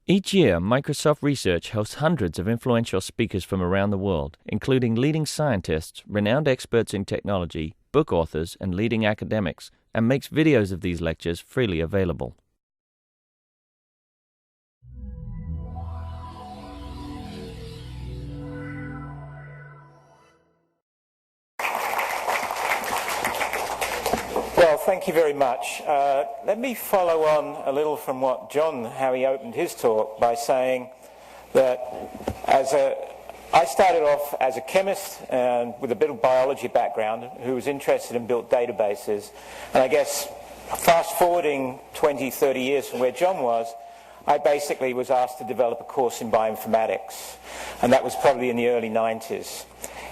Each year, Microsoft Research hosts hundreds of influential speakers from around the world, including leading scientists, renowned experts in technology, book authors, and leading academics, and makes videos of these lectures freely available. Well, thank you very much. Let me follow on a little from what how he opened his talk by saying that I started off as a chemist and with a bit of biology background who was interested in built databases. And I guess fast forwarding 20, 30 years from where John was, I basically was asked to develop a course in bioinformatics. And that was probably in the early 90s.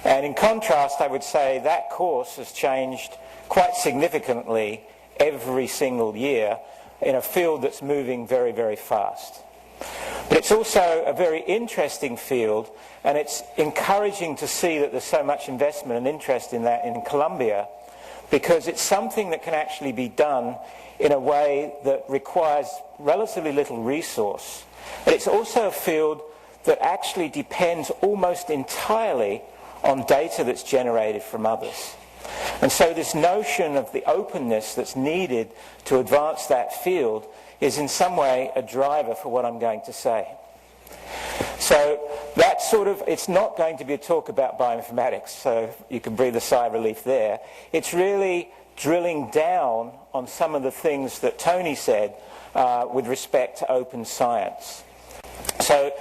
And in contrast, I would say that course has changed quite significantly every single year in a field that's moving very, very fast. But it's also a very interesting field, and it's encouraging to see that there's so much investment and interest in that in Columbia, because it's something that can actually be done in a way that requires relatively little resource. But it's also a field that actually depends almost entirely on data that's generated from others. And so this notion of the openness that's needed to advance that field is in some way a driver for what I'm going to say. So that's it's not going to be a talk about bioinformatics, so you can breathe a sigh of relief there. It's really drilling down on some of the things that Tony said with respect to open science. So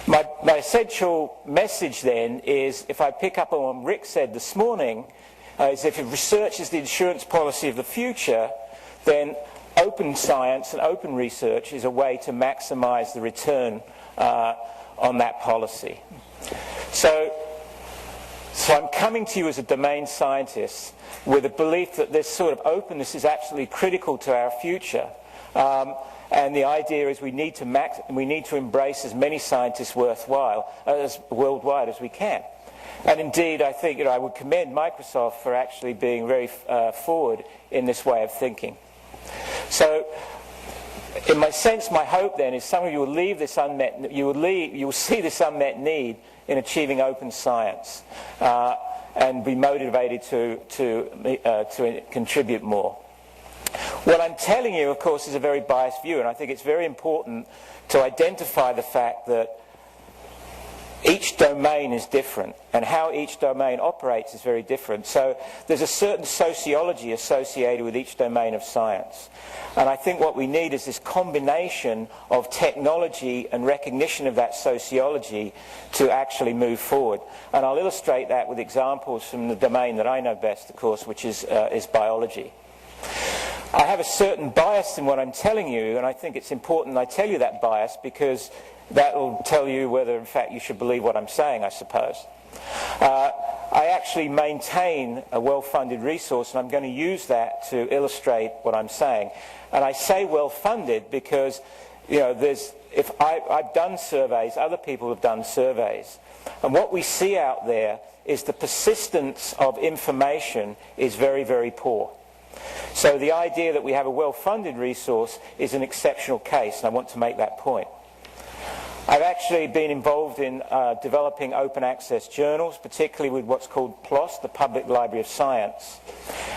my essential message then is, if I pick up on what Rick said this morning, is if research is the insurance policy of the future, then open science and open research is a way to maximize the return on that policy. So I'm coming to you as a domain scientist with a belief that this sort of openness is absolutely critical to our future. And the idea is we need to embrace as many scientists worldwide as we can. And indeed, I think I would commend Microsoft for actually being very forward in this way of thinking. So, in my sense, my hope then is some of you will leave this you will see this unmet need in achieving open science and be motivated to contribute more. What I'm telling you, of course, is a very biased view, and I think it's very important to identify the fact that each domain is different, and how each domain operates is very different. So there's a certain sociology associated with each domain of science. And I think what we need is this combination of technology and recognition of that sociology to actually move forward. And I'll illustrate that with examples from the domain that I know best, of course, which is biology. I have a certain bias in what I'm telling you, and I think it's important I tell you that bias, because that will tell you whether, in fact, you should believe what I'm saying, I suppose. I actually maintain a well-funded resource, and I'm going to use that to illustrate what I'm saying. And I say well-funded because, I've done surveys, other people have done surveys, and what we see out there is the persistence of information is very, very poor. So the idea that we have a well-funded resource is an exceptional case, and I want to make that point. I've actually been involved in developing open access journals, particularly with what's called PLOS, the Public Library of Science.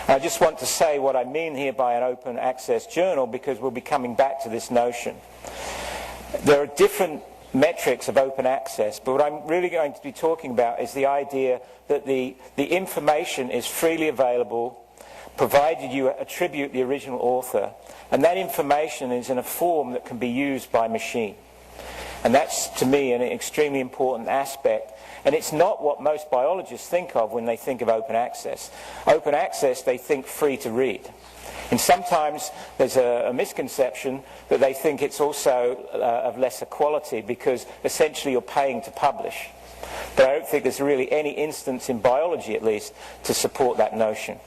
And I just want to say what I mean here by an open access journal, because we'll be coming back to this notion. There are different metrics of open access, but what I'm really going to be talking about is the idea that the information is freely available, provided you attribute the original author, and that information is in a form that can be used by machine. And that's, to me, an extremely important aspect. And it's not what most biologists think of when they think of open access. Open access, they think free to read. And sometimes there's a misconception that they think it's also of lesser quality, because essentially you're paying to publish. But I don't think there's really any instance in biology, at least, to support that notion.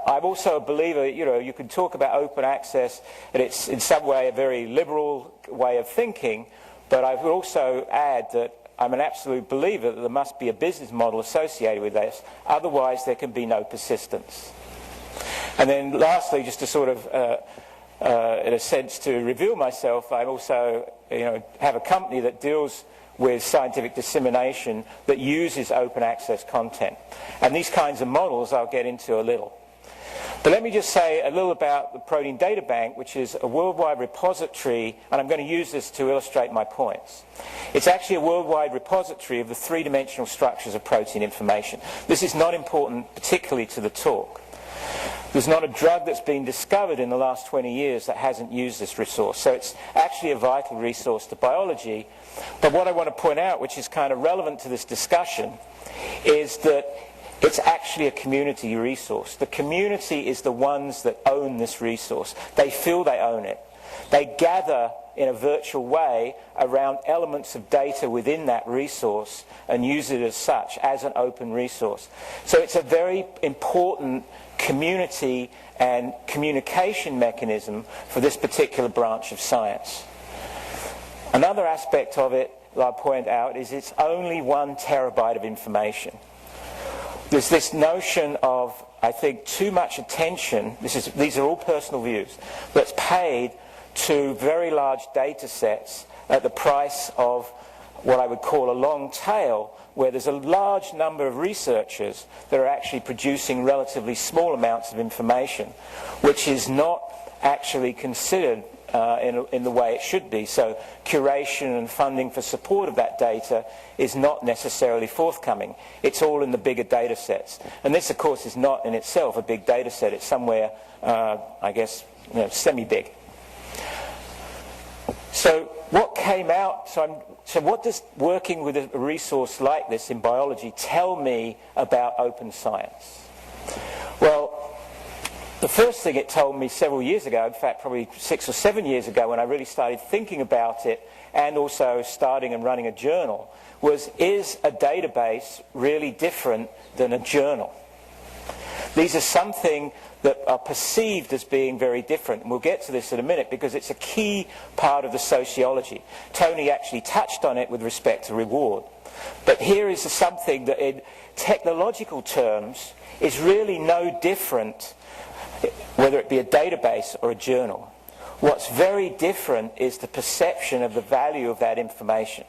I'm also a believer, you can talk about open access, and it's in some way a very liberal way of thinking, but I would also add that I'm an absolute believer that there must be a business model associated with this, otherwise there can be no persistence. And then lastly, just to sort of in a sense, to reveal myself, I also have a company that deals with scientific dissemination that uses open access content. And these kinds of models I'll get into a little. But let me just say a little about the Protein Data Bank, which is a worldwide repository, and I'm going to use this to illustrate my points. It's actually a worldwide repository of the three-dimensional structures of protein information. This is not important particularly to the talk. There's not a drug that's been discovered in the last 20 years that hasn't used this resource. So it's actually a vital resource to biology. But what I want to point out, which is kind of relevant to this discussion, is that it's actually a community resource. The community is the ones that own this resource. They feel they own it. They gather in a virtual way around elements of data within that resource and use it as such, as an open resource. So it's a very important community and communication mechanism for this particular branch of science. Another aspect of it that I'll point out is it's only 1 terabyte of information. There's this notion of, I think, too much attention, these are all personal views, that's paid to very large data sets at the price of what I would call a long tail, where there's a large number of researchers that are actually producing relatively small amounts of information, which is not actually considered in the way it should be. So curation and funding for support of that data is not necessarily forthcoming. It's all in the bigger data sets. And this, of course, is not in itself a big data set. It's somewhere, I guess, semi-big. So what came out, so what does working with a resource like this in biology tell me about open science? Well, the first thing it told me several years ago, in fact probably 6 or 7 years ago when I really started thinking about it and also starting and running a journal, was, is a database really different than a journal? These are something that are perceived as being very different, and we'll get to this in a minute because it's a key part of the sociology. Tony actually touched on it with respect to reward. But here is something that in technological terms is really no different, whether it be a database or a journal. What's very different is the perception of the value of that information.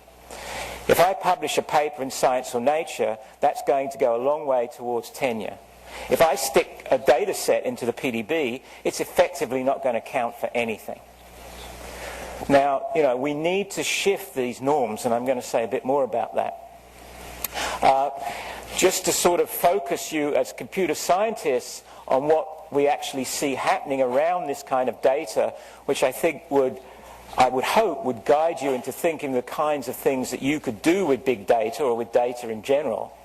If I publish a paper in Science or Nature, that's going to go a long way towards tenure. If I stick a data set into the PDB, it's effectively not going to count for anything. Now, we need to shift these norms, and I'm going to say a bit more about that. Just to sort of focus you as computer scientists on what we actually see happening around this kind of data, which I think I would hope would guide you into thinking the kinds of things that you could do with big data or with data in general,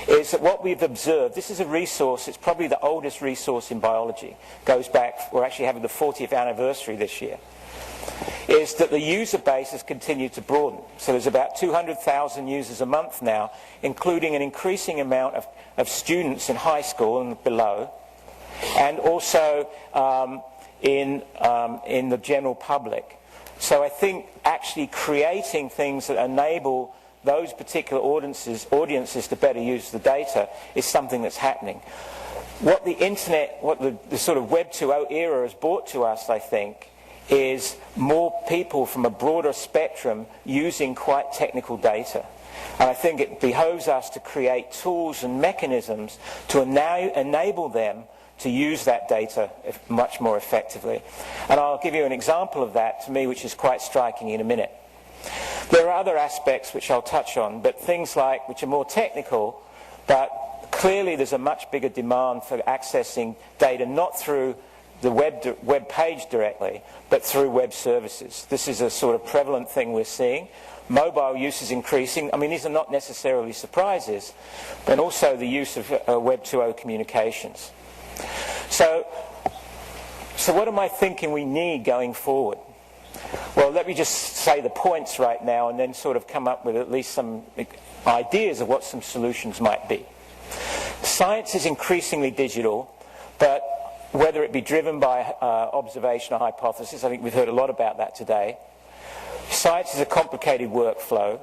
is that what we've observed, this is a resource, it's probably the oldest resource in biology, goes back, we're actually having the 40th anniversary this year, is that the user base has continued to broaden. So there's about 200,000 users a month now, including an increasing amount of students in high school and below, and also in the general public. So I think actually creating things that enable those particular audiences to better use the data is something that's happening. What the internet, what the sort of Web 2.0 era has brought to us, I think, is more people from a broader spectrum using quite technical data. And I think it behoves us to create tools and mechanisms to enable them to use that data much more effectively. And I'll give you an example of that, to me, which is quite striking in a minute. There are other aspects which I'll touch on, but things like, which are more technical, but clearly there's a much bigger demand for accessing data not through the web page directly, but through web services. This is a sort of prevalent thing we're seeing. Mobile use is increasing. I mean, these are not necessarily surprises, but also the use of Web 2.0 communications. So what am I thinking we need going forward? Well, let me just say the points right now and then sort of come up with at least some ideas of what some solutions might be. Science is increasingly digital, but whether it be driven by observation or hypothesis, I think we've heard a lot about that today. Science is a complicated workflow.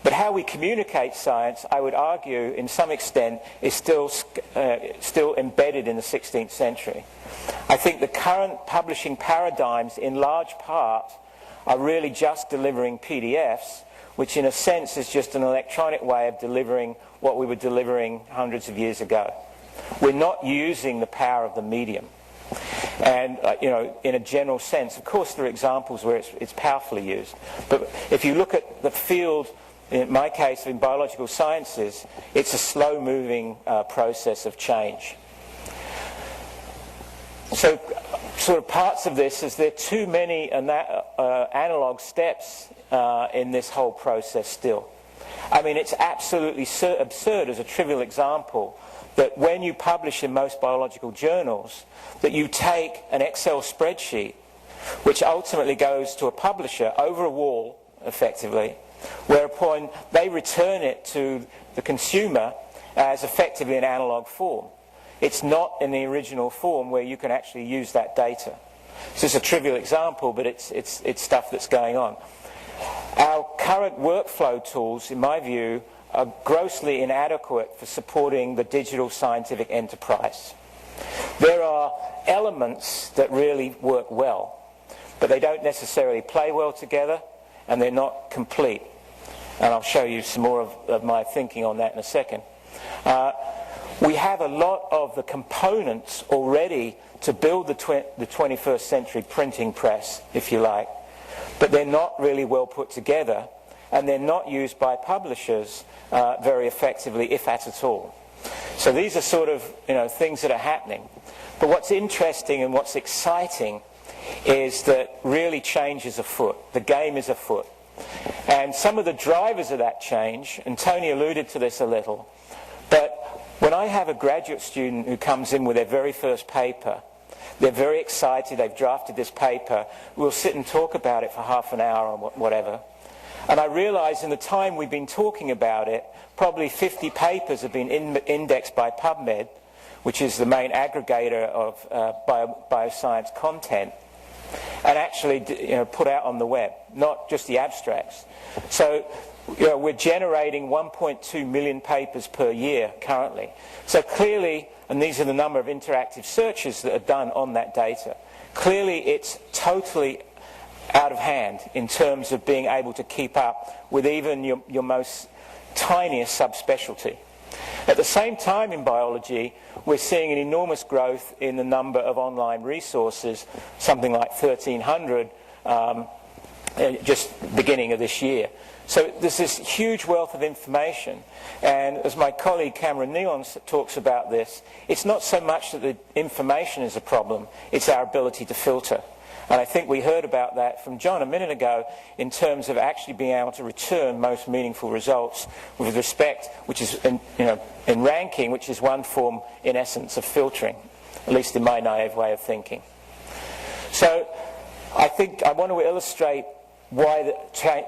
But how we communicate science, I would argue, in some extent, is still embedded in the 16th century. I think the current publishing paradigms, in large part, are really just delivering PDFs, which in a sense is just an electronic way of delivering what we were delivering hundreds of years ago. We're not using the power of the medium. And, in a general sense, of course there are examples where it's powerfully used. But if you look at the field, in my case, in biological sciences, it's a slow-moving process of change. So, sort of parts of this is there are too many analog steps in this whole process still. I mean, it's absolutely absurd as a trivial example that when you publish in most biological journals, that you take an Excel spreadsheet, which ultimately goes to a publisher over a wall, effectively, whereupon they return it to the consumer as effectively an analog form. It's not in the original form where you can actually use that data. This is a trivial example, but it's stuff that's going on. Our current workflow tools, in my view, are grossly inadequate for supporting the digital scientific enterprise. There are elements that really work well, but they don't necessarily play well together, and they're not complete. And I'll show you some more of my thinking on that in a second. We have a lot of the components already to build the 21st century printing press, if you like, but they're not really well put together, and they're not used by publishers very effectively, if at all. So these are sort of things that are happening. But what's interesting and what's exciting is that really change is afoot. The game is afoot. And some of the drivers of that change, and Tony alluded to this a little, but when I have a graduate student who comes in with their very first paper, they're very excited, they've drafted this paper, we'll sit and talk about it for half an hour or whatever. And I realize in the time we've been talking about it, probably 50 papers have been indexed by PubMed, which is the main aggregator of bioscience content, and actually put out on the web, not just the abstracts. So we're generating 1.2 million papers per year currently. So clearly, and these are the number of interactive searches that are done on that data, clearly it's totally out of hand in terms of being able to keep up with even your most tiniest subspecialty. At the same time in biology, we're seeing an enormous growth in the number of online resources, something like 1,300 just beginning of this year. So there's this huge wealth of information, and as my colleague Cameron Neon talks about this, it's not so much that the information is a problem, it's our ability to filter. And I think we heard about that from John a minute ago in terms of actually being able to return most meaningful results with respect, which is in ranking, which is one form, in essence, of filtering, at least in my naive way of thinking. So I think I want to illustrate why the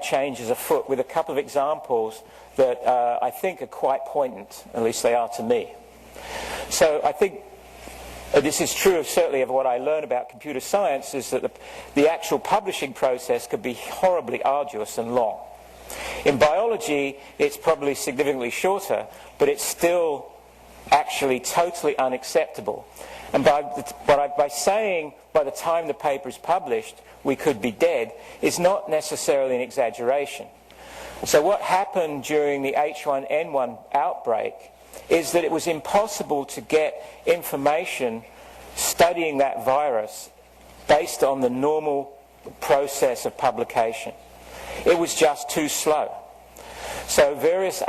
change is afoot with a couple of examples that I think are quite poignant, at least they are to me. So I think this is true certainly of what I learn about computer science, is that the actual publishing process could be horribly arduous and long. In biology, it's probably significantly shorter, but it's still actually totally unacceptable. And by saying by the time the paper is published we could be dead is not necessarily an exaggeration. So what happened during the H1N1 outbreak is that it was impossible to get information studying that virus based on the normal process of publication. It was just too slow. So various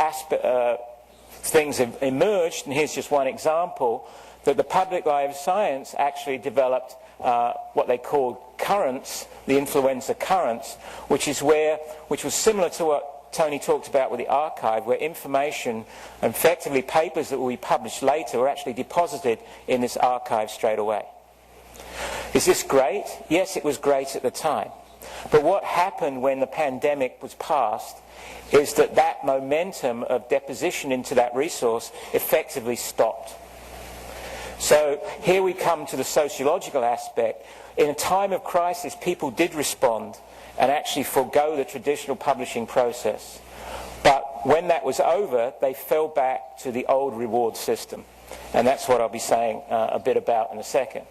things have emerged, and here's just one example, that the Public Library of Science actually developed what they called currents, the Influenza Currents, which was similar to what Tony talked about with the archive, where information, effectively papers that will be published later, were actually deposited in this archive straight away. Is this great? Yes, it was great at the time. But what happened when the pandemic was passed is that momentum of deposition into that resource effectively stopped. So here we come to the sociological aspect. In a time of crisis, people did respond and actually forego the traditional publishing process. But when that was over, they fell back to the old reward system. And that's what I'll be saying a bit about in a second.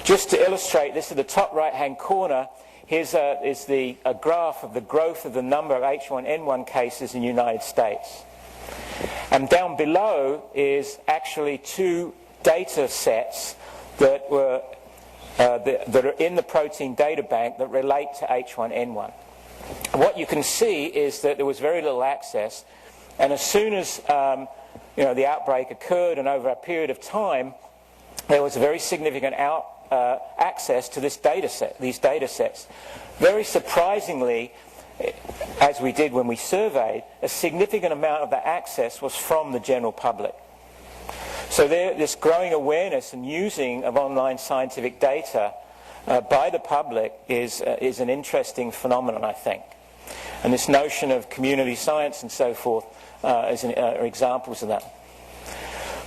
Just to illustrate this, at the top right-hand corner, here's a graph of the growth of the number of H1N1 cases in the United States. And down below is actually two data sets that are in the protein data bank that relate to H1N1. What you can see is that there was very little access, and as soon as the outbreak occurred and over a period of time, there was a very significant access to these data sets. Very surprisingly, as we did when we surveyed, a significant amount of that access was from the general public. So this growing awareness and using of online scientific data by the public is an interesting phenomenon, I think. And this notion of community science and so forth are examples of that.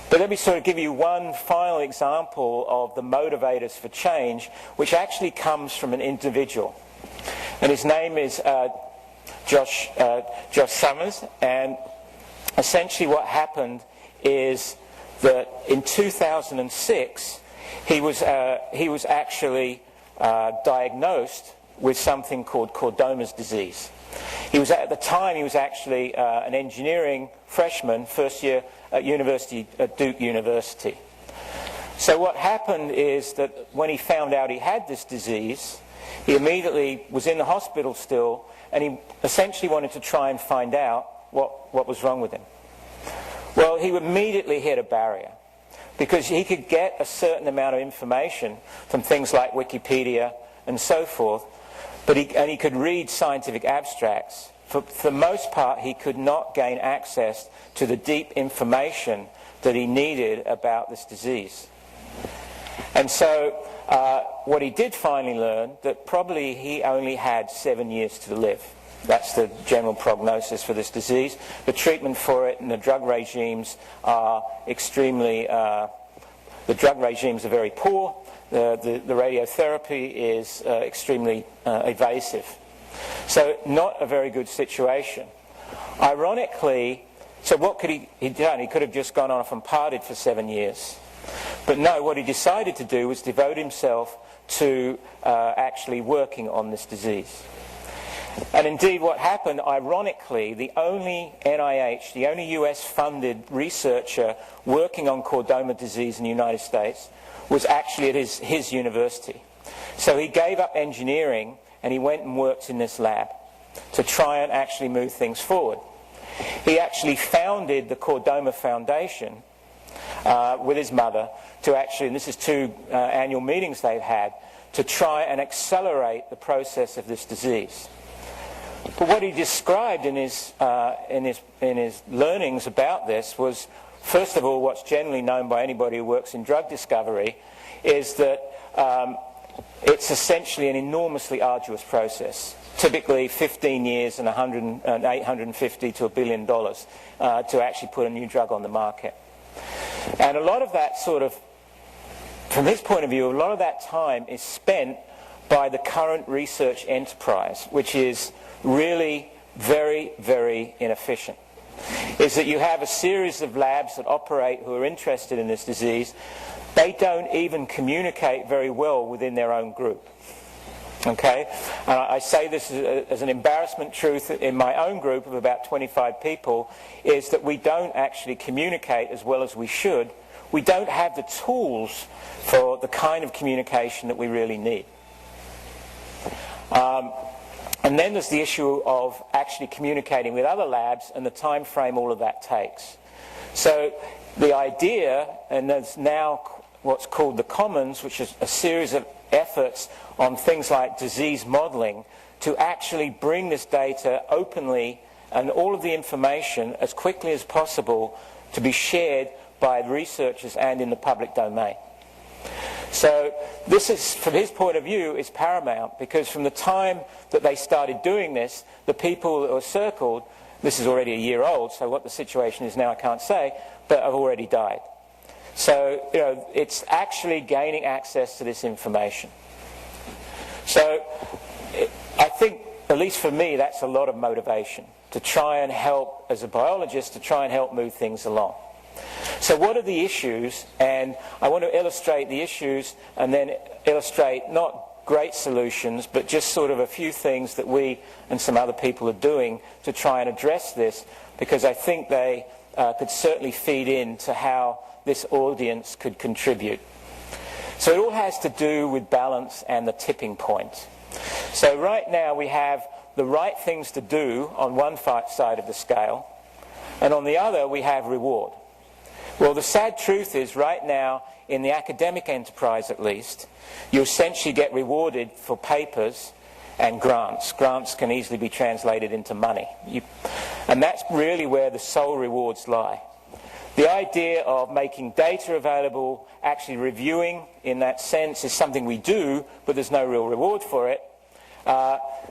But let me sort of give you one final example of the motivators for change, which actually comes from an individual. And his name is Josh Summers. And essentially what happened is that in 2006, he was actually diagnosed with something called Chordoma's disease. At the time, he was actually an engineering freshman, first year at Duke University. So what happened is that when he found out he had this disease, he immediately was in the hospital still, and he essentially wanted to try and find out what was wrong with him. Well, he immediately hit a barrier, because he could get a certain amount of information from things like Wikipedia and so forth, but he could read scientific abstracts. For the most part, he could not gain access to the deep information that he needed about this disease. And so what he did finally learn, that probably he only had 7 years to live. That's the general prognosis for this disease. The treatment for it and the drug regimes are extremely, the drug regimes are very poor. The radiotherapy is extremely invasive. So not a very good situation. Ironically, so what could he done? He could have just gone off and partied for 7 years. But no, what he decided to do was devote himself to actually working on this disease. And indeed what happened, ironically, the only NIH, the only US-funded researcher working on chordoma disease in the United States was actually at his university. So he gave up engineering and he went and worked in this lab to try and actually move things forward. He actually founded the Chordoma Foundation with his mother to actually, and this is 2 annual meetings they've had, to try and accelerate the process of this disease. But what he described in his learnings about this was, first of all, what's generally known by anybody who works in drug discovery, is that it's essentially an enormously arduous process. Typically 15 years and $850 to $1 billion to actually put a new drug on the market. And a lot of that from his point of view, a lot of that time is spent by the current research enterprise, which is really very, very inefficient. Is that you have a series of labs that operate who are interested in this disease. They don't even communicate very well within their own group. Okay? And I say this as an embarrassment truth in my own group of about 25 people, is that we don't actually communicate as well as we should. We don't have the tools for the kind of communication that we really need. And then there's the issue of actually communicating with other labs and the time frame all of that takes. So the idea, and there's now what's called the Commons, which is a series of efforts on things like disease modeling to actually bring this data openly and all of the information as quickly as possible to be shared by researchers and in the public domain. So this is, from his point of view, is paramount, because from the time that they started doing this, the people that were circled, this is already a year old, so what the situation is now I can't say, but have already died. So, it's actually gaining access to this information. So I think a least for me, that's a lot of motivation, to try and help, as a biologist, to try and help move things along. So what are the issues? And I want to illustrate the issues and then illustrate not great solutions, but just sort of a few things that we and some other people are doing to try and address this, because I think they could certainly feed into how this audience could contribute. So it all has to do with balance and the tipping point. So right now we have the right things to do on one side of the scale, and on the other we have reward. Well, the sad truth is right now, in the academic enterprise at least, you essentially get rewarded for papers and grants. Grants can easily be translated into money. And that's really where the sole rewards lie. The idea of making data available, actually reviewing in that sense, is something we do, but there's no real reward for it.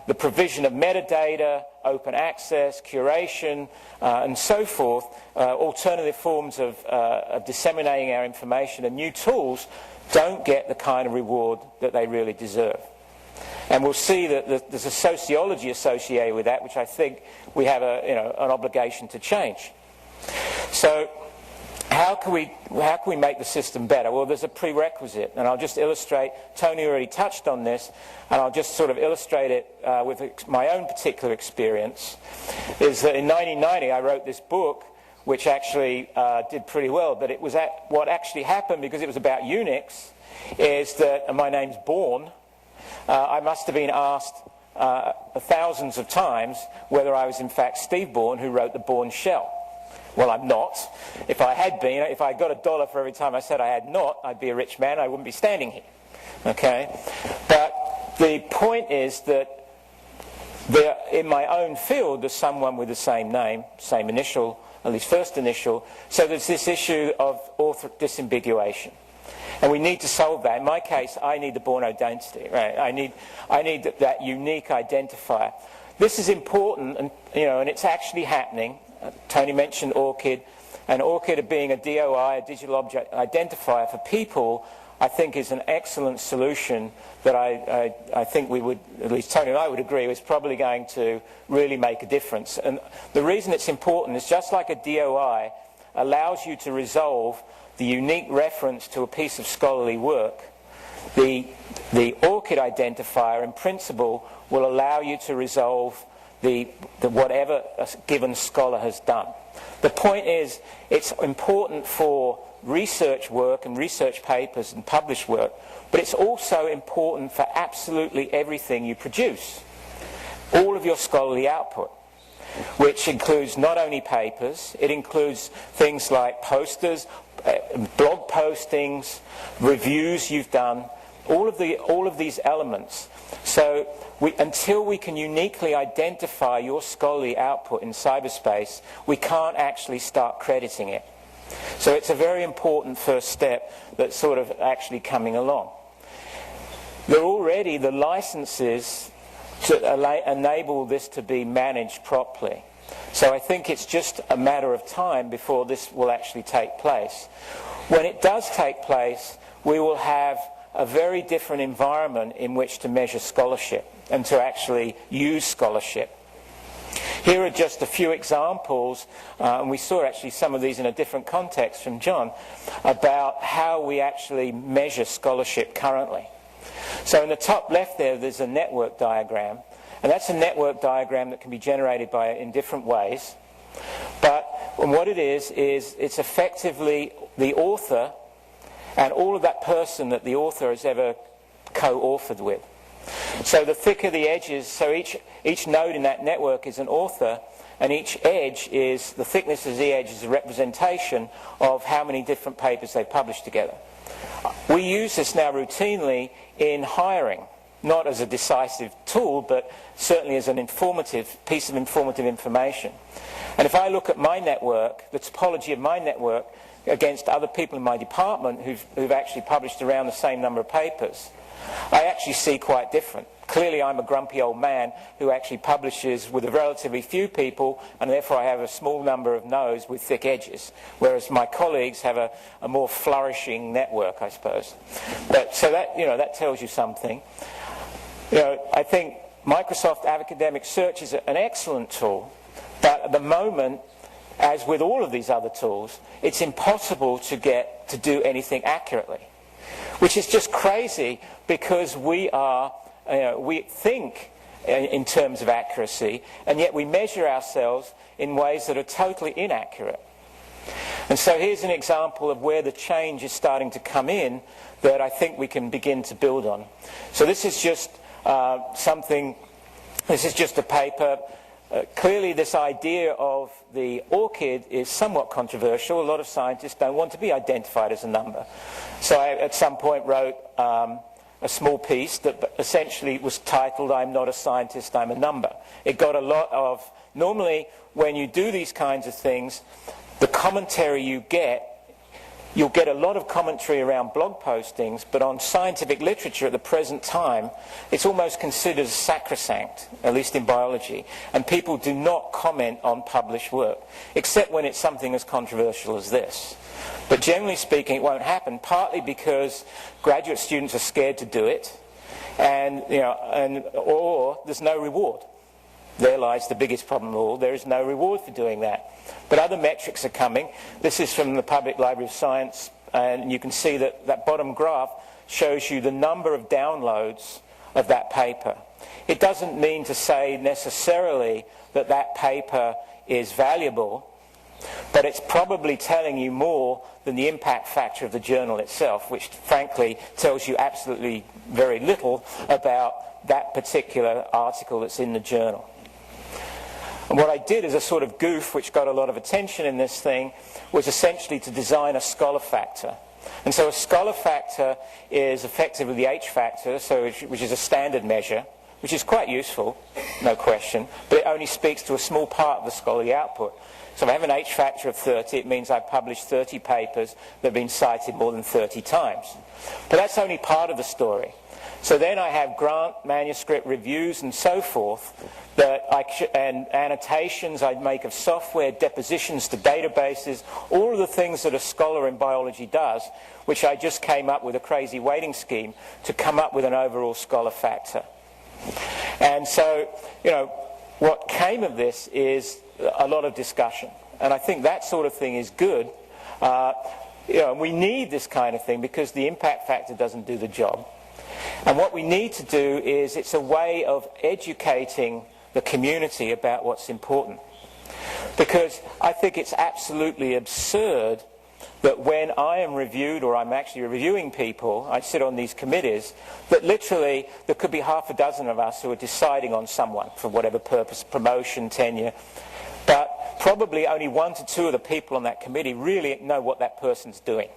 The provision of metadata, open access, curation, and so forth, alternative forms of disseminating our information and new tools don't get the kind of reward that they really deserve. And we'll see that there's a sociology associated with that, which I think we have an obligation to change. So how can we make the system better? Well, there's a prerequisite, and I'll just illustrate. Tony already touched on this, and I'll just sort of illustrate it with my own particular experience. Is that in 1990 I wrote this book, which actually did pretty well, but it was what actually happened, because it was about Unix, is that, and my name's Bourne, I must have been asked thousands of times whether I was in fact Steve Bourne, who wrote the Bourne shell. Well, I'm not. If I had been, if I got $1 for every time I said I had not, I'd be a rich man. I wouldn't be standing here. Okay? But the point is that in my own field, there's someone with the same name, same initial, at least first initial. So there's this issue of author disambiguation. And we need to solve that. In my case, I need the Bourne identity. Right? I need that unique identifier. This is important, and it's actually happening. Tony mentioned ORCID, and ORCID being a DOI, a digital object identifier for people, I think is an excellent solution that I think we would, at least Tony and I would agree, is probably going to really make a difference. And the reason it's important is just like a DOI allows you to resolve the unique reference to a piece of scholarly work, the ORCID identifier in principle will allow you to resolve the whatever a given scholar has done. The point is, it's important for research work and research papers and published work, but it's also important for absolutely everything you produce. All of your scholarly output, which includes not only papers, it includes things like posters, blog postings, reviews you've done, all of these elements. So until we can uniquely identify your scholarly output in cyberspace, we can't actually start crediting it. So it's a very important first step that's sort of actually coming along. There are already the licenses to enable this to be managed properly. So I think it's just a matter of time before this will actually take place. When it does take place, we will have a very different environment in which to measure scholarship and to actually use scholarship. Here are just a few examples, and we saw actually some of these in a different context from John, about how we actually measure scholarship currently. So in the top left there's a network diagram, and that's a network diagram that can be generated in different ways. But what it is it's effectively the author and all of that person that the author has ever co-authored with. So the thicker the edges, so each node in that network is an author, and each edge is, the thickness of the edge is a representation of how many different papers they've published together. We use this now routinely in hiring, not as a decisive tool, but certainly as an informative piece of informative information. And if I look at my network, the topology of my network, against other people in my department who've actually published around the same number of papers, I actually see quite different. Clearly I'm a grumpy old man who actually publishes with a relatively few people, and therefore I have a small number of nodes with thick edges, whereas my colleagues have a more flourishing network, I suppose. But so that tells you something. I think Microsoft Academic Search is an excellent tool, but at the moment, as with all of these other tools, it's impossible to get to do anything accurately, which is just crazy because we think in terms of accuracy, and yet we measure ourselves in ways that are totally inaccurate. And so here's an example of where the change is starting to come in that I think we can begin to build on. So this is just this is just a paper. Clearly this idea of the orchid is somewhat controversial. A lot of scientists don't want to be identified as a number. So I at some point wrote a small piece that essentially was titled, "I'm not a scientist, I'm a number." It got a lot of, normally when you do these kinds of things, the commentary you'll get a lot of commentary around blog postings, but on scientific literature at the present time, it's almost considered sacrosanct, at least in biology, and people do not comment on published work, except when it's something as controversial as this. But generally speaking, it won't happen, partly because graduate students are scared to do it, or there's no reward. There lies the biggest problem of all. There is no reward for doing that. But other metrics are coming. This is from the Public Library of Science, and you can see that that bottom graph shows you the number of downloads of that paper. It doesn't mean to say necessarily that that paper is valuable, but it's probably telling you more than the impact factor of the journal itself, which frankly tells you absolutely very little about that particular article that's in the journal. And what I did as a sort of goof, which got a lot of attention in this thing, was essentially to design a scholar factor. And so a scholar factor is effectively the H factor, which is a standard measure, which is quite useful, no question, but it only speaks to a small part of the scholarly output. So if I have an H factor of 30, it means I've published 30 papers that have been cited more than 30 times. But that's only part of the story. So then I have grant, manuscript, reviews, and so forth, and annotations I make of software, depositions to databases, all of the things that a scholar in biology does, which I just came up with a crazy weighting scheme to come up with an overall scholar factor. And so, what came of this is a lot of discussion. And I think that sort of thing is good. We need this kind of thing because the impact factor doesn't do the job. And what we need to do is, it's a way of educating the community about what's important. Because I think it's absolutely absurd that when I am reviewed, or I'm actually reviewing people, I sit on these committees, that literally there could be half a dozen of us who are deciding on someone for whatever purpose, promotion, tenure, but probably only 1 to 2 of the people on that committee really know what that person's doing.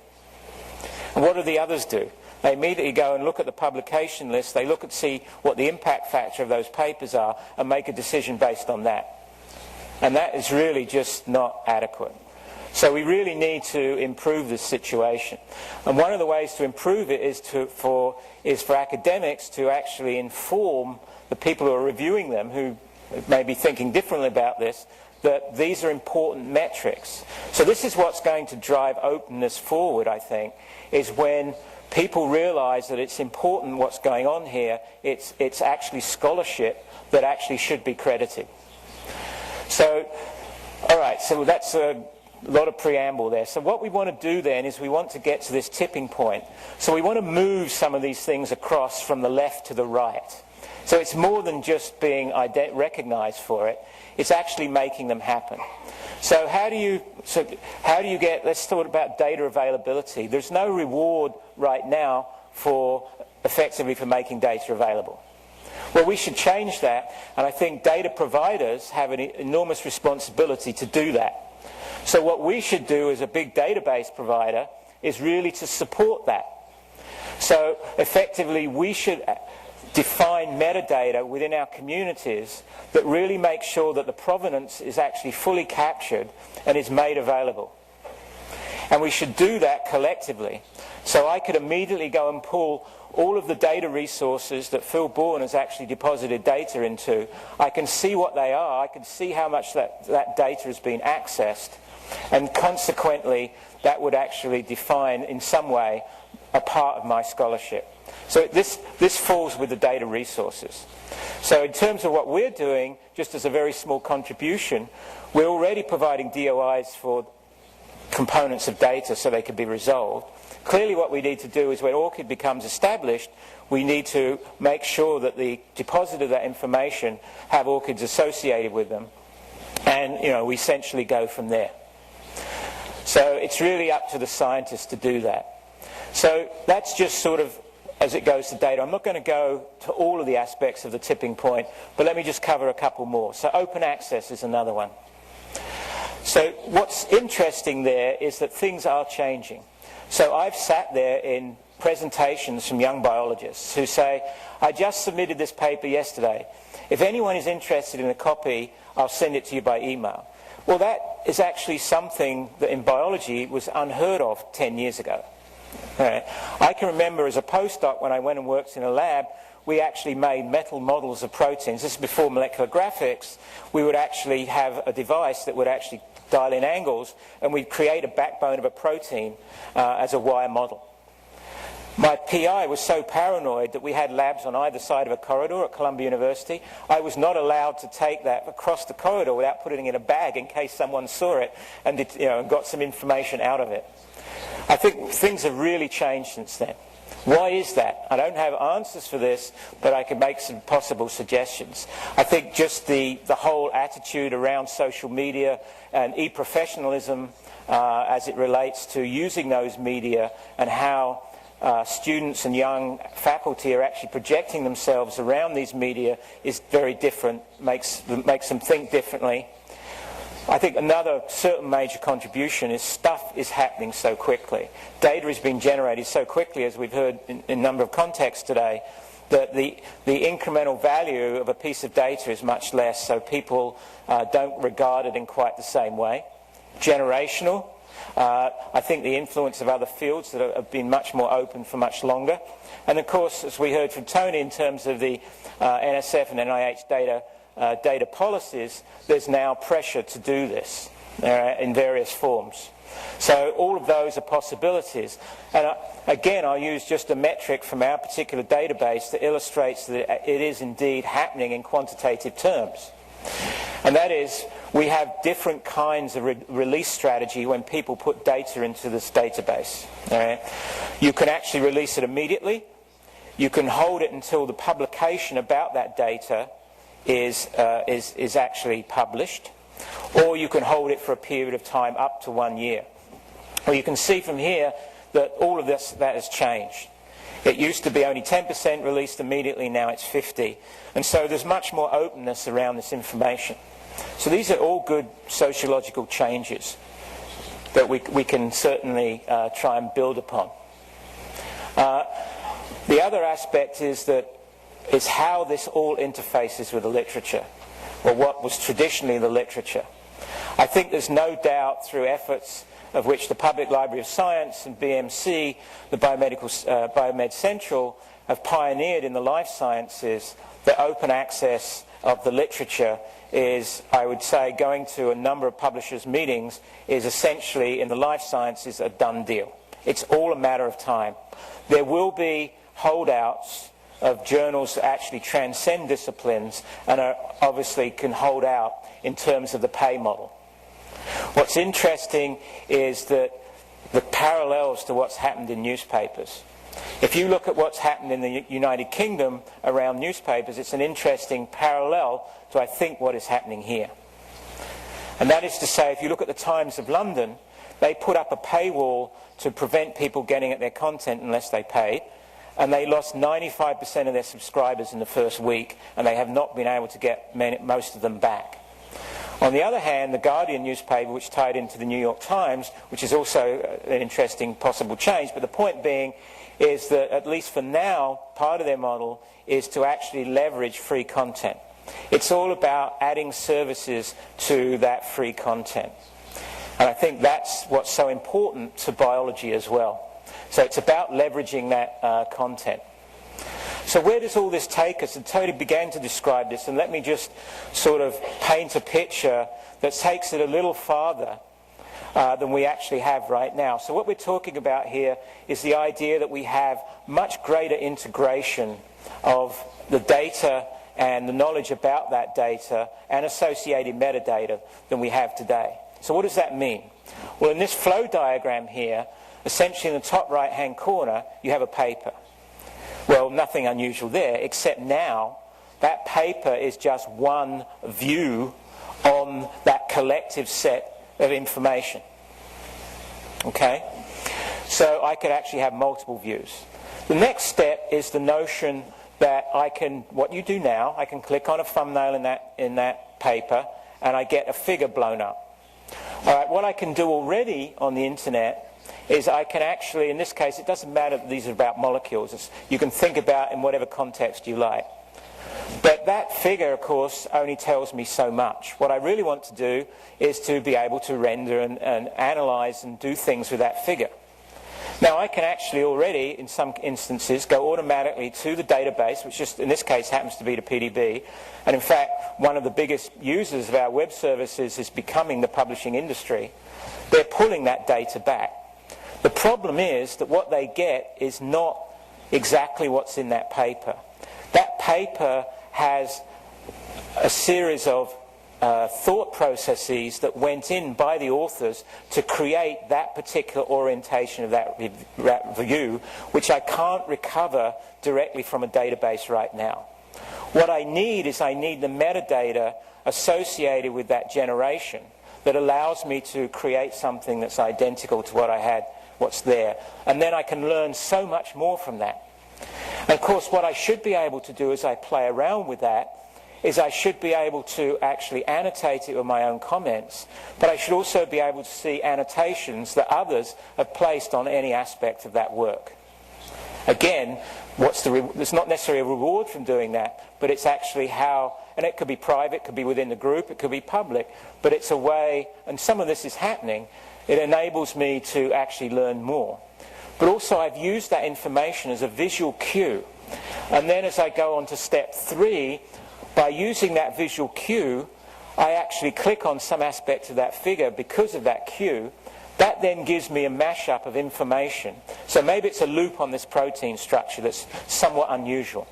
And what do the others do? They immediately go and look at the publication list, they look and see what the impact factor of those papers are, and make a decision based on that. And that is really just not adequate. So we really need to improve this situation. And one of the ways to improve it is for academics to actually inform the people who are reviewing them, who may be thinking differently about this, that these are important metrics. So this is what's going to drive openness forward, I think, is when people realize that it's important what's going on here. It's actually scholarship that actually should be credited. So, all right, so that's a lot of preamble there. So what we want to do then is we want to get to this tipping point. So we want to move some of these things across from the left to the right. So it's more than just being recognized for it. It's actually making them happen. So how do you get, let's talk about data availability. There's no reward right now for making data available. Well, we should change that, and I think data providers have an enormous responsibility to do that. So what we should do as a big database provider is really to support that. So effectively we should define metadata within our communities that really make sure that the provenance is actually fully captured and is made available. And we should do that collectively. So I could immediately go and pull all of the data resources that Phil Bourne has actually deposited data into. I can see what they are. I can see how much that data has been accessed. And consequently, that would actually define in some way a part of my scholarship. So this falls with the data resources. So in terms of what we're doing, just as a very small contribution, we're already providing DOIs for components of data so they can be resolved. Clearly what we need to do is when ORCID becomes established, we need to make sure that the deposit of that information have ORCIDs associated with them. And we essentially go from there. So it's really up to the scientists to do that. So that's just sort of as it goes to data. I'm not going to go to all of the aspects of the tipping point, but let me just cover a couple more. So open access is another one. So what's interesting there is that things are changing. So I've sat there in presentations from young biologists who say, I just submitted this paper yesterday. If anyone is interested in a copy, I'll send it to you by email. Well, that is actually something that in biology was unheard of 10 years ago. I can remember as a postdoc when I went and worked in a lab, we actually made metal models of proteins. This is before molecular graphics. We would actually have a device that would actually dial in angles, and we'd create a backbone of a protein as a wire model. My PI was so paranoid that we had labs on either side of a corridor at Columbia University. I was not allowed to take that across the corridor without putting it in a bag in case someone saw it and got some information out of it. I think things have really changed since then. Why is that? I don't have answers for this, but I can make some possible suggestions. I think just the whole attitude around social media and e-professionalism as it relates to using those media and how students and young faculty are actually projecting themselves around these media is very different, makes them think differently. I think another certain major contribution is stuff is happening so quickly. Data is being generated so quickly, as we've heard in a number of contexts today, that the incremental value of a piece of data is much less, so people don't regard it in quite the same way. Generational. I think the influence of other fields that have been much more open for much longer. And of course, as we heard from Tony in terms of the NSF and NIH data policies, there's now pressure to do this in various forms. So all of those are possibilities. And again, I'll use just a metric from our particular database that illustrates that it is indeed happening in quantitative terms. And that is, we have different kinds of release strategy when people put data into this database. You can actually release it immediately. You can hold it until the publication about that data is actually published, or you can hold it for a period of time up to 1 year. Well, you can see from here that all of that has changed. It used to be only 10% released immediately, now it's 50%. And so there's much more openness around this information. So these are all good sociological changes that we can certainly try and build upon. The other aspect is how this all interfaces with the literature, or what was traditionally the literature. I think there's no doubt through efforts of which the Public Library of Science and BMC, the Biomed Central, have pioneered in the life sciences, that open access of the literature is, I would say, going to a number of publishers' meetings is essentially, in the life sciences, a done deal. It's all a matter of time. There will be holdouts of journals that actually transcend disciplines and obviously can hold out in terms of the pay model. What's interesting is that the parallels to what's happened in newspapers. If you look at what's happened in the United Kingdom around newspapers, it's an interesting parallel to, I think, what is happening here. And that is to say, if you look at the Times of London, they put up a paywall to prevent people getting at their content unless they paid, and they lost 95% of their subscribers in the first week, and they have not been able to get most of them back. On the other hand, the Guardian newspaper, which tied into the New York Times, which is also an interesting possible change, but the point being is that, at least for now, part of their model is to actually leverage free content. It's all about adding services to that free content. And I think that's what's so important to biology as well. So it's about leveraging that content. So where does all this take us? And Tony began to describe this, and let me just sort of paint a picture that takes it a little farther than we actually have right now. So what we're talking about here is the idea that we have much greater integration of the data and the knowledge about that data and associated metadata than we have today. So what does that mean? Well, in this flow diagram here, essentially in the top right-hand corner, you have a paper. Well, nothing unusual there, except now that paper is just one view on that collective set of information. Okay? So I could actually have multiple views. The next step is the notion that I can, what you do now, I can click on a thumbnail in that paper and I get a figure blown up. All right, what I can do already on the internet is I can actually, in this case, it doesn't matter that these are about molecules. You can think about in whatever context you like. But that figure, of course, only tells me so much. What I really want to do is to be able to render and analyze and do things with that figure. Now, I can actually already, in some instances, go automatically to the database, which just in this case happens to be the PDB. And in fact, one of the biggest users of our web services is becoming the publishing industry. They're pulling that data back. The problem is that what they get is not exactly what's in that paper. That paper has a series of thought processes that went in by the authors to create that particular orientation of that review, which I can't recover directly from a database right now. What I need is I need the metadata associated with that generation that allows me to create something that's identical to what I had, what's there. And then I can learn so much more from that. And of course, what I should be able to do as I play around with that is I should be able to actually annotate it with my own comments, but I should also be able to see annotations that others have placed on any aspect of that work. Again, there's not necessarily a reward from doing that, but it's actually how, and it could be private, it could be within the group, it could be public, but it's a way, and some of this is happening, it enables me to actually learn more. But also I've used that information as a visual cue. And then as I go on to step 3, by using that visual cue, I actually click on some aspect of that figure because of that cue. That then gives me a mashup of information. So maybe it's a loop on this protein structure that's somewhat unusual.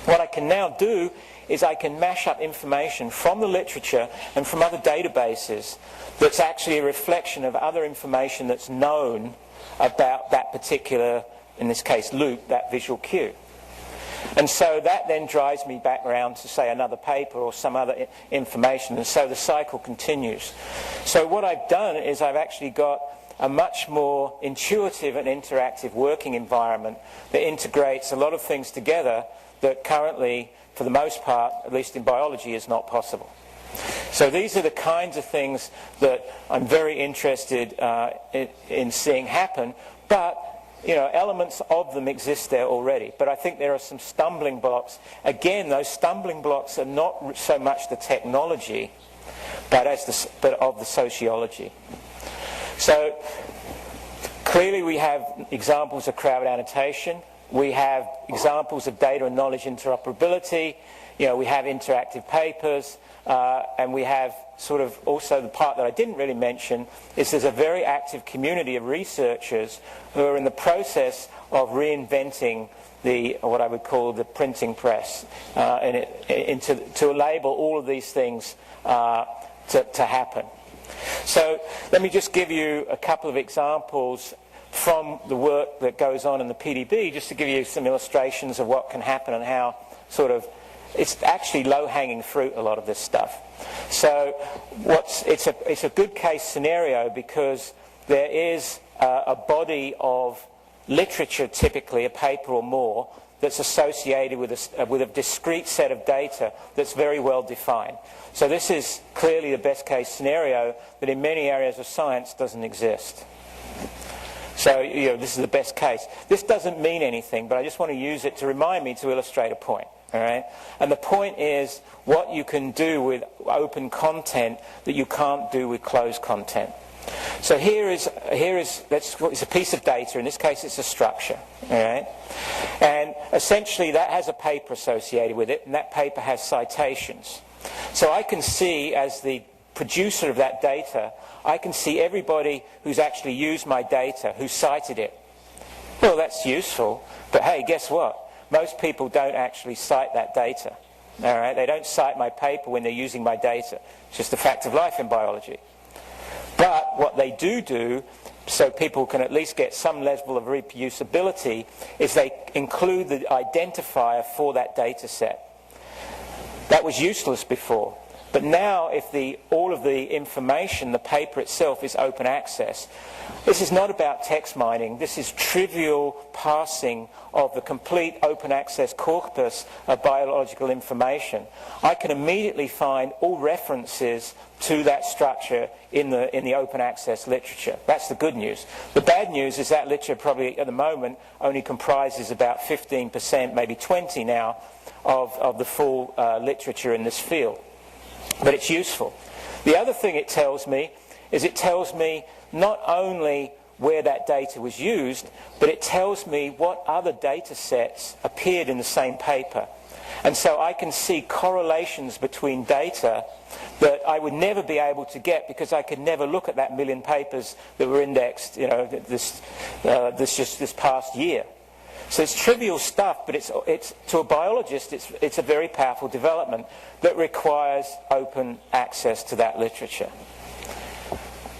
What I can now do is I can mash up information from the literature and from other databases that's actually a reflection of other information that's known about that particular, in this case, loop, that visual cue. And so that then drives me back around to, say, another paper or some other information, and so the cycle continues. So what I've done is I've actually got a much more intuitive and interactive working environment that integrates a lot of things together that currently, for the most part, at least in biology, is not possible. So these are the kinds of things that I'm very interested in seeing happen, but elements of them exist there already. But I think there are some stumbling blocks. Again, those stumbling blocks are not so much the technology, but of the sociology. So clearly we have examples of crowd annotation. We have examples of data and knowledge interoperability. We have interactive papers. And we have sort of also the part that I didn't really mention is there's a very active community of researchers who are in the process of reinventing what I would call the printing press to enable all of these things to happen. So let me just give you a couple of examples from the work that goes on in the PDB, just to give you some illustrations of what can happen and how it's actually low-hanging fruit, a lot of this stuff. So it's a good case scenario because there is a body of literature, typically a paper or more, that's associated with a discrete set of data that's very well defined. So this is clearly the best case scenario that in many areas of science doesn't exist. So this is the best case. This doesn't mean anything, but I just want to use it to remind me to illustrate a point. All right? And the point is what you can do with open content that you can't do with closed content. So here is it's a piece of data. In this case, it's a structure. All right? And essentially, that has a paper associated with it, and that paper has citations. So I can see as the producer of that data, I can see everybody who's actually used my data, who cited it. Well, that's useful, but hey, guess what? Most people don't actually cite that data. All right? They don't cite my paper when they're using my data. It's just a fact of life in biology. But what they do, so people can at least get some level of reproducibility, is they include the identifier for that data set. That was useless before. But now, if all of the information, the paper itself, is open access, this is not about text mining. This is trivial parsing of the complete open access corpus of biological information. I can immediately find all references to that structure in the open access literature. That's the good news. The bad news is that literature probably at the moment only comprises about 15%, maybe 20% now, of the full literature in this field. But it's useful. The other thing it tells me is it tells me not only where that data was used, but it tells me what other data sets appeared in the same paper. And so I can see correlations between data that I would never be able to get because I could never look at that million papers that were indexed, this past year. So it's trivial stuff, but it's to a biologist, it's a very powerful development that requires open access to that literature.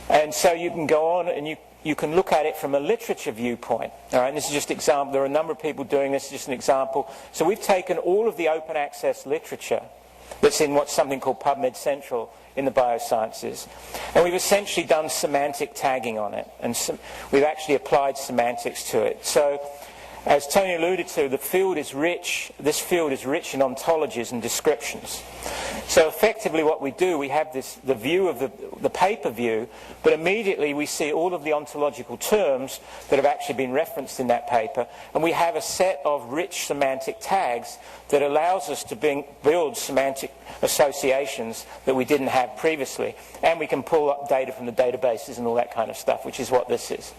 And so you can go on and you can look at it from a literature viewpoint. All right, and this is just an example. There are a number of people doing this, just an example. So we've taken all of the open access literature that's in what's something called PubMed Central in the biosciences, and we've essentially done semantic tagging on it, and we've actually applied semantics to it. So, as Tony alluded to, this field is rich in ontologies and descriptions. So effectively what we do, we have the view of the paper view, but immediately we see all of the ontological terms that have actually been referenced in that paper, and we have a set of rich semantic tags that allows us to build semantic associations that we didn't have previously, and we can pull up data from the databases and all that kind of stuff, which is what this is.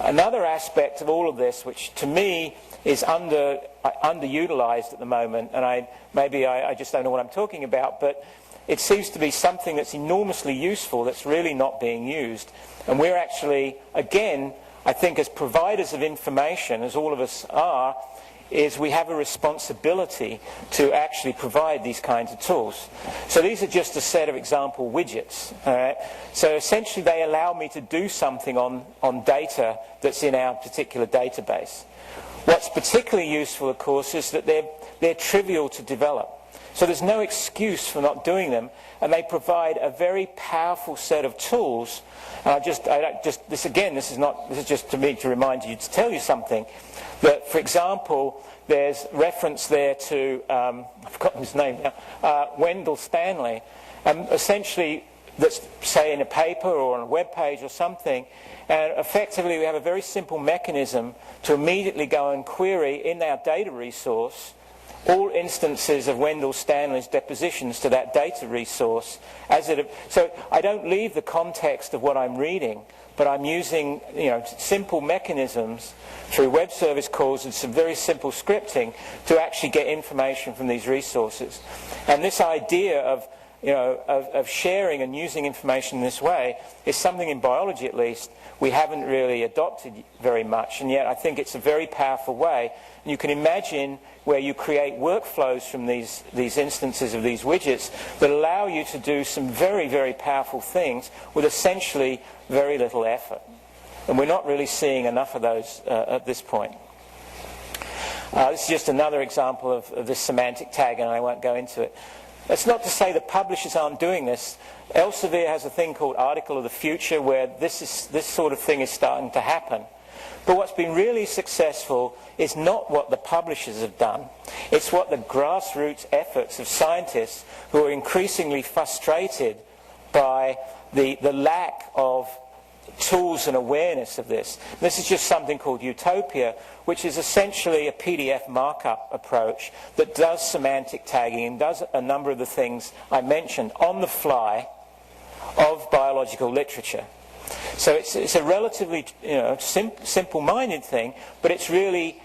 Another aspect of all of this, which to me is underutilized at the moment, and I just don't know what I'm talking about, but it seems to be something that's enormously useful that's really not being used. And we're actually, again, I think as providers of information, as all of us are, is we have a responsibility to actually provide these kinds of tools. So these are just a set of example widgets. All right? So essentially they allow me to do something on data that's in our particular database. What's particularly useful, of course, is that they're trivial to develop. So there's no excuse for not doing them, and they provide a very powerful set of tools. And this is just to me to remind you, to tell you something. That, for example, there's reference there to, I've forgotten his name now, Wendell Stanley, essentially that's, say, in a paper or on a web page or something, and effectively we have a very simple mechanism to immediately go and query in our data resource all instances of Wendell Stanley's depositions to that data resource. So I don't leave the context of what I'm reading, but I'm using simple mechanisms through web service calls and some very simple scripting to actually get information from these resources. And this idea of sharing and using information in this way is something in biology, at least, we haven't really adopted very much, and yet I think it's a very powerful way. And you can imagine where you create workflows from these instances of these widgets that allow you to do some very, very powerful things with essentially very little effort. And we're not really seeing enough of those at this point. This is just another example of this semantic tag, and I won't go into it. That's not to say that publishers aren't doing this. Elsevier has a thing called Article of the Future where this sort of thing is starting to happen. But what's been really successful is not what the publishers have done. It's what the grassroots efforts of scientists who are increasingly frustrated by the lack of tools and awareness of this. This is just something called Utopia, which is essentially a PDF markup approach that does semantic tagging and does a number of the things I mentioned on the fly of biological literature. So it's a relatively simple-minded thing, but it's really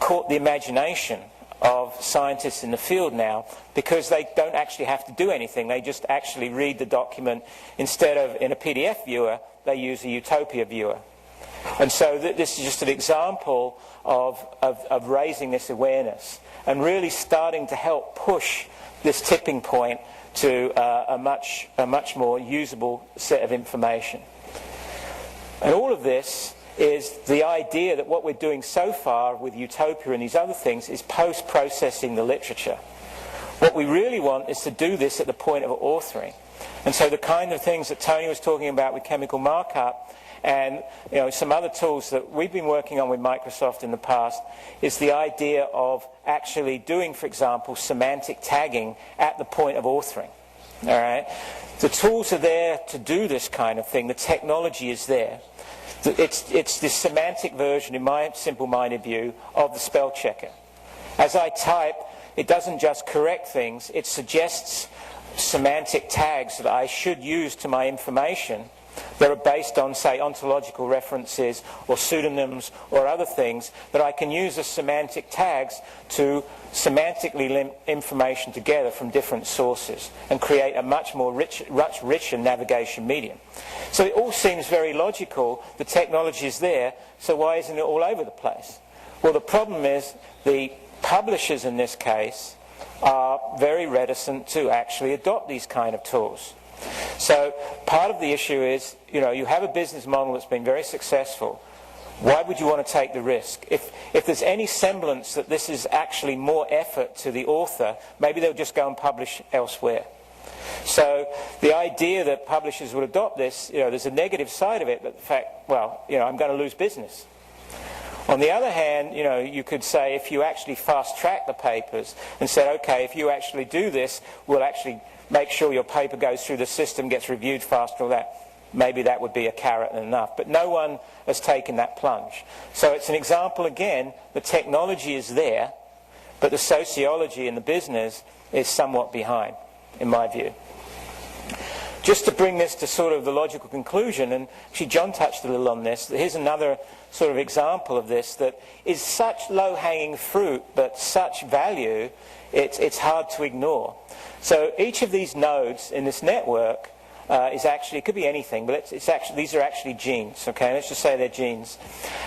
caught the imagination of scientists in the field now, because they don't actually have to do anything. They just actually read the document. Instead of in a PDF viewer, they use a Utopia viewer. And so this is just an example of raising this awareness and really starting to help push this tipping point to a much more usable set of information. And all of this is the idea that what we're doing so far with Utopia and these other things is post-processing the literature. What we really want is to do this at the point of authoring. And so the kind of things that Tony was talking about with chemical markup and some other tools that we've been working on with Microsoft in the past is the idea of actually doing, for example, semantic tagging at the point of authoring. All right? The tools are there to do this kind of thing. The technology is there. It's this semantic version, in my simple-minded view, of the spell checker. As I type, it doesn't just correct things, it suggests semantic tags that I should use to my information that are based on, say, ontological references or pseudonyms or other things that I can use as semantic tags to semantically link information together from different sources and create a much richer navigation medium. So it all seems very logical. The technology is there, so why isn't it all over the place? Well, the problem is the publishers in this case are very reticent to actually adopt these kind of tools. So part of the issue is, you have a business model that's been very successful. Why would you want to take the risk? If there's any semblance that this is actually more effort to the author, maybe they'll just go and publish elsewhere. So the idea that publishers would adopt this, there's a negative side of it, but the fact, I'm going to lose business. On the other hand, you could say if you actually fast-track the papers and said, okay, if you actually do this, we'll actually make sure your paper goes through the system, gets reviewed fast, all that. Maybe that would be a carrot and enough. But no one has taken that plunge. So it's an example, again, the technology is there, but the sociology and the business is somewhat behind, in my view. Just to bring this to sort of the logical conclusion, and actually John touched a little on this, here's another sort of example of this that is such low-hanging fruit, but such value, it's hard to ignore. So each of these nodes in this network is actually, it could be anything, but these are actually genes, okay? Let's just say they're genes.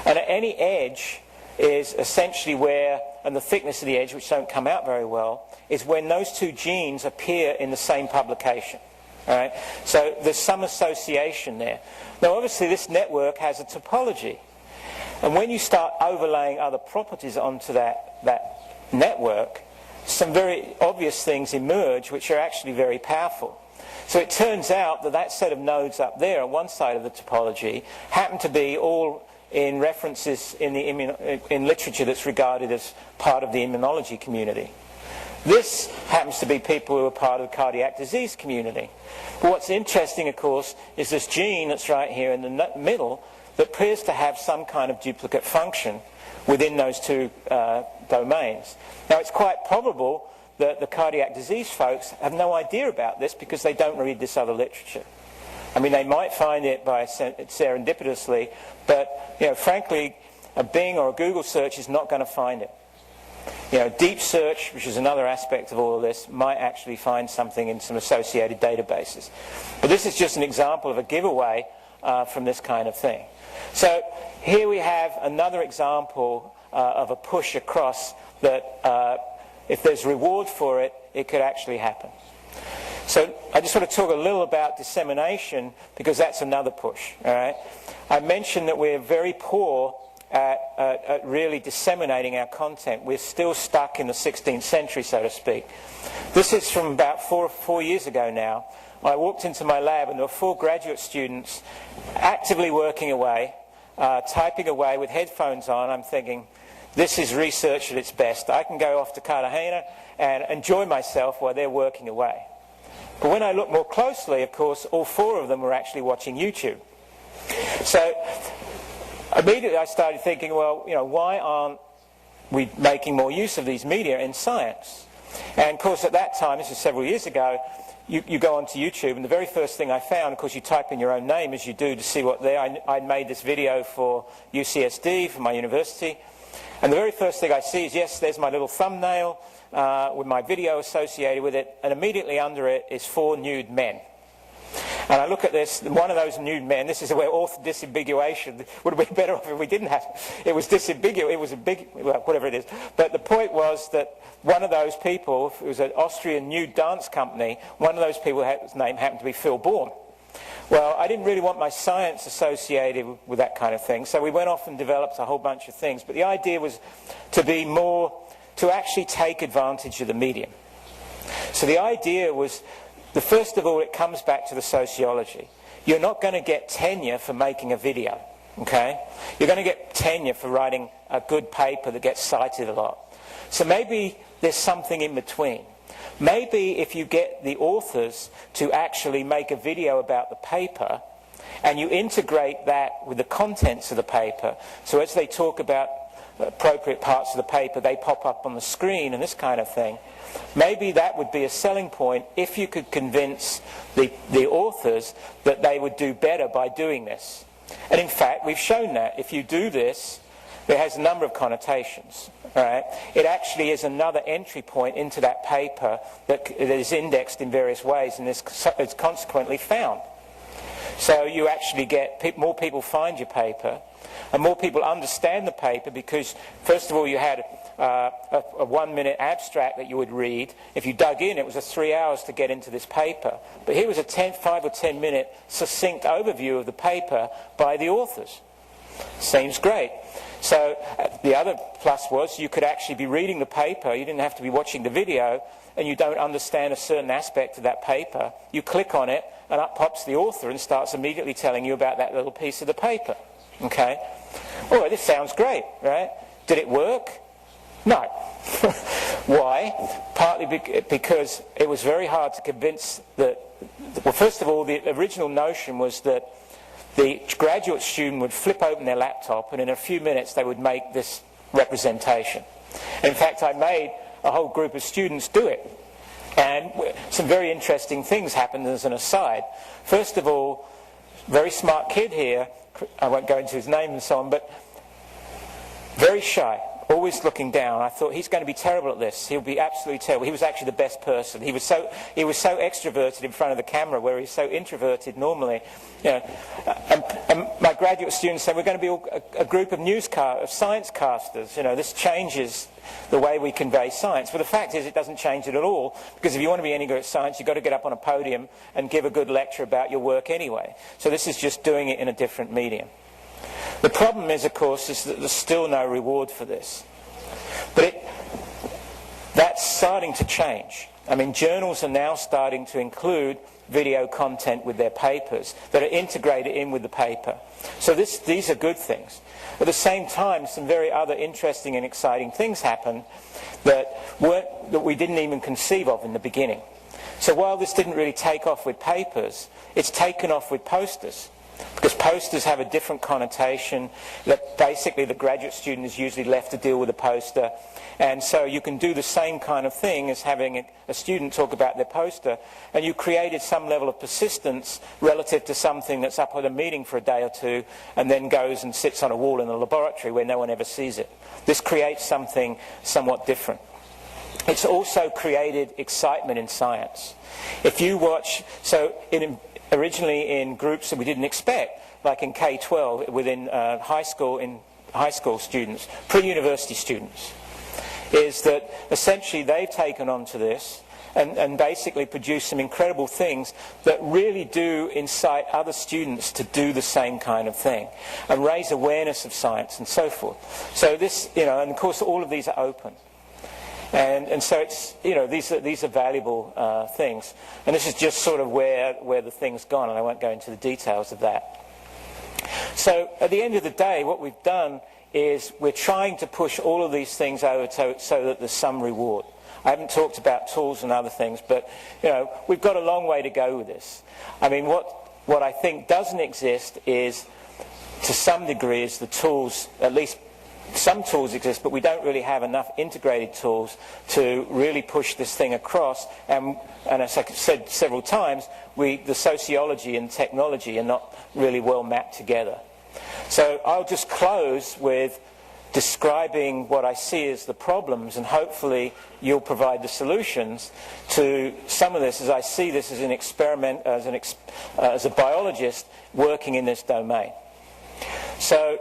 And at any edge is essentially where, and the thickness of the edge, which don't come out very well, is when those two genes appear in the same publication. All right? So there's some association there. Now obviously this network has a topology. And when you start overlaying other properties onto that network, some very obvious things emerge which are actually very powerful. So it turns out that set of nodes up there on one side of the topology happen to be all in references in literature that's regarded as part of the immunology community. This happens to be people who are part of the cardiac disease community. But what's interesting, of course, is this gene that's right here in the middle that appears to have some kind of duplicate function within those two domains. Now, it's quite probable that the cardiac disease folks have no idea about this because they don't read this other literature. I mean, they might find it by serendipitously, but frankly, a Bing or a Google search is not going to find it. Deep search, which is another aspect of all of this, might actually find something in some associated databases. But this is just an example of a giveaway from this kind of thing. So here we have another example of a push across that if there's reward for it, it could actually happen. So I just want to talk a little about dissemination because that's another push. All right? I mentioned that we're very poor at really disseminating our content. We're still stuck in the 16th century, so to speak. This is from about four years ago now. I walked into my lab and there were 4 graduate students actively working away, typing away with headphones on. I'm thinking, this is research at its best. I can go off to Cartagena and enjoy myself while they're working away. But when I looked more closely, of course, all 4 of them were actually watching YouTube. So immediately I started thinking, well, why aren't we making more use of these media in science? And of course at that time, this was several years ago, you go onto YouTube and the very first thing I found, of course you type in your own name as you do to see what there. I'd made this video for UCSD, for my university, and the very first thing I see is, yes, there's my little thumbnail, with my video associated with it, and immediately under it is 4 nude men. And I look at this, one of those nude men, this is where author disambiguation would have been better off if we didn't have it. It was disambiguous, it was a big, well, whatever it is. But the point was that one of those people, it was an Austrian nude dance company, one of those people, his name happened to be Phil Bourne. Well, I didn't really want my science associated with that kind of thing, so we went off and developed a whole bunch of things. But the idea was to actually take advantage of the medium. So the idea was, first of all, it comes back to the sociology. You're not going to get tenure for making a video, okay? You're going to get tenure for writing a good paper that gets cited a lot. So maybe there's something in between. Maybe if you get the authors to actually make a video about the paper and you integrate that with the contents of the paper, so as they talk about appropriate parts of the paper, they pop up on the screen and this kind of thing, maybe that would be a selling point if you could convince the authors that they would do better by doing this. And in fact, we've shown that if you do this, it has a number of connotations. Right? It actually is another entry point into that paper that is indexed in various ways and is consequently found. So you actually get more people find your paper, and more people understand the paper because, first of all, you had a 1-minute abstract that you would read. If you dug in, it was 3 hours to get into this paper. But here was a 5 or 10 minute succinct overview of the paper by the authors. Seems great. So the other plus was you could actually be reading the paper, you didn't have to be watching the video, and you don't understand a certain aspect of that paper. You click on it and up pops the author and starts immediately telling you about that little piece of the paper. Okay? Oh, this sounds great, right? Did it work? No. Why? Partly because it was very hard to convince that, well, first of all, the original notion was that the graduate student would flip open their laptop and in a few minutes they would make this representation. In fact, I made a whole group of students do it. And some very interesting things happened as an aside. First of all, very smart kid here, I won't go into his name and so on, but very shy, always looking down. I thought, he's going to be terrible at this. He'll be absolutely terrible. He was actually the best person. He was so extroverted in front of the camera, where he's so introverted normally. You know, and my graduate students said, we're going to be a group of science casters. You know, this changes the way we convey science. But the fact is, it doesn't change it at all, because if you want to be any good at science, you've got to get up on a podium and give a good lecture about your work anyway. So this is just doing it in a different medium. The problem is, of course, is that there's still no reward for this. But that's starting to change. I mean, journals are now starting to include video content with their papers that are integrated in with the paper. So these are good things. At the same time, some very other interesting and exciting things happen that we didn't even conceive of in the beginning. So while this didn't really take off with papers, it's taken off with posters. Because posters have a different connotation, that basically the graduate student is usually left to deal with a poster, and so you can do the same kind of thing as having a student talk about their poster, and you created some level of persistence relative to something that's up at a meeting for a day or two and then goes and sits on a wall in the laboratory where no one ever sees it. This creates something somewhat different. It's also created excitement in science. If you watch, originally in groups that we didn't expect, like in K-12 within high school students, pre-university students, is that essentially they've taken on to this and basically produced some incredible things that really do incite other students to do the same kind of thing and raise awareness of science and so forth. So this, and of course all of these are open. And so it's, these are valuable things. And this is just sort of where the thing's gone, and I won't go into the details of that. So at the end of the day, what we've done is we're trying to push all of these things over so that there's some reward. I haven't talked about tools and other things, but we've got a long way to go with this. I mean, what I think doesn't exist is, to some degree, is the tools, at least some tools exist, but we don't really have enough integrated tools to really push this thing across. And as I said several times, the sociology and technology are not really well mapped together. So I'll just close with describing what I see as the problems, and hopefully you'll provide the solutions to some of this, as I see this as an experiment, as a biologist working in this domain. So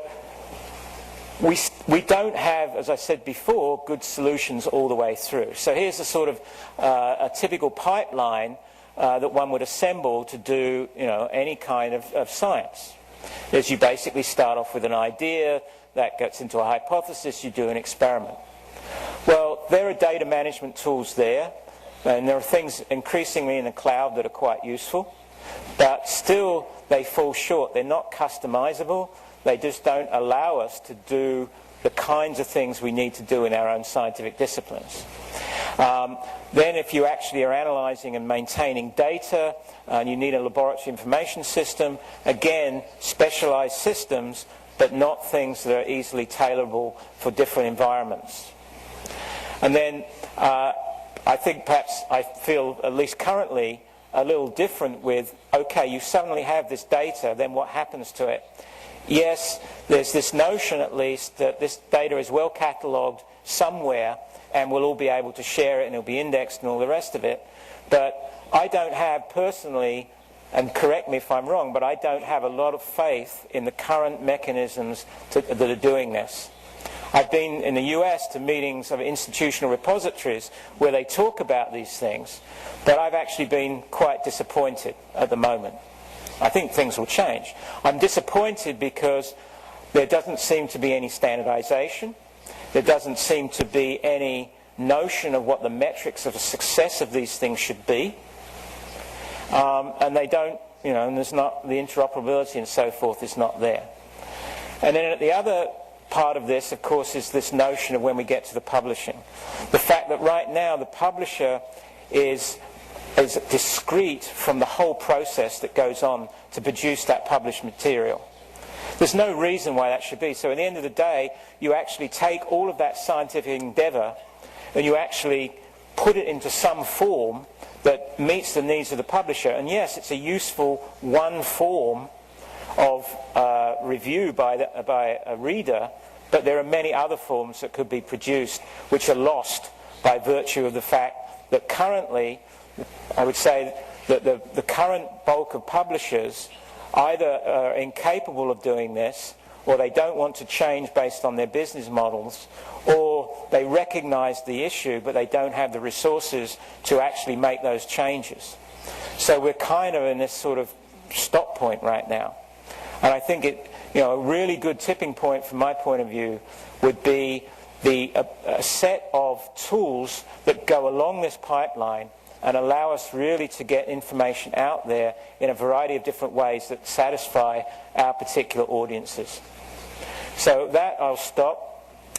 we don't have, as I said before, good solutions all the way through. So here's a sort of a typical pipeline that one would assemble to do, any kind of science. Is you basically start off with an idea, that gets into a hypothesis, you do an experiment. Well, there are data management tools there, and there are things increasingly in the cloud that are quite useful, but still they fall short. They're not customizable. They just don't allow us to do the kinds of things we need to do in our own scientific disciplines. Then if you actually are analyzing and maintaining data, and you need a laboratory information system, again, specialized systems, but not things that are easily tailorable for different environments. And then I think perhaps I feel, at least currently, a little different with, okay, you suddenly have this data, then what happens to it? Yes, there's this notion at least that this data is well catalogued somewhere and we'll all be able to share it and it'll be indexed and all the rest of it. But I don't have personally, and correct me if I'm wrong, but I don't have a lot of faith in the current mechanisms that are doing this. I've been in the US to meetings of institutional repositories where they talk about these things, but I've actually been quite disappointed at the moment. I think things will change. I'm disappointed because there doesn't seem to be any standardization. There doesn't seem to be any notion of what the metrics of the success of these things should be. And they don't, and there's not the interoperability and so forth is not there. And then at the other part of this, of course, is this notion of when we get to the publishing. The fact that right now the publisher is discrete from the whole process that goes on to produce that published material. There's no reason why that should be. So at the end of the day, you actually take all of that scientific endeavor and you actually put it into some form that meets the needs of the publisher. And yes, it's a useful one form of review by a reader, but there are many other forms that could be produced which are lost by virtue of the fact that currently, I would say that the current bulk of publishers either are incapable of doing this, or they don't want to change based on their business models, or they recognize the issue but they don't have the resources to actually make those changes. So we're kind of in this sort of stop point right now. And I think a really good tipping point from my point of view would be a set of tools that go along this pipeline and allow us really to get information out there in a variety of different ways that satisfy our particular audiences. So that I'll stop.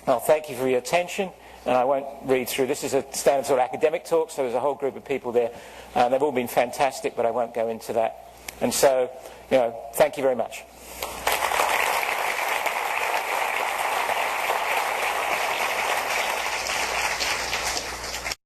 I'll thank you for your attention, and I won't read through. This is a standard sort of academic talk, so there's a whole group of people there. They've all been fantastic, but I won't go into that. And so, thank you very much.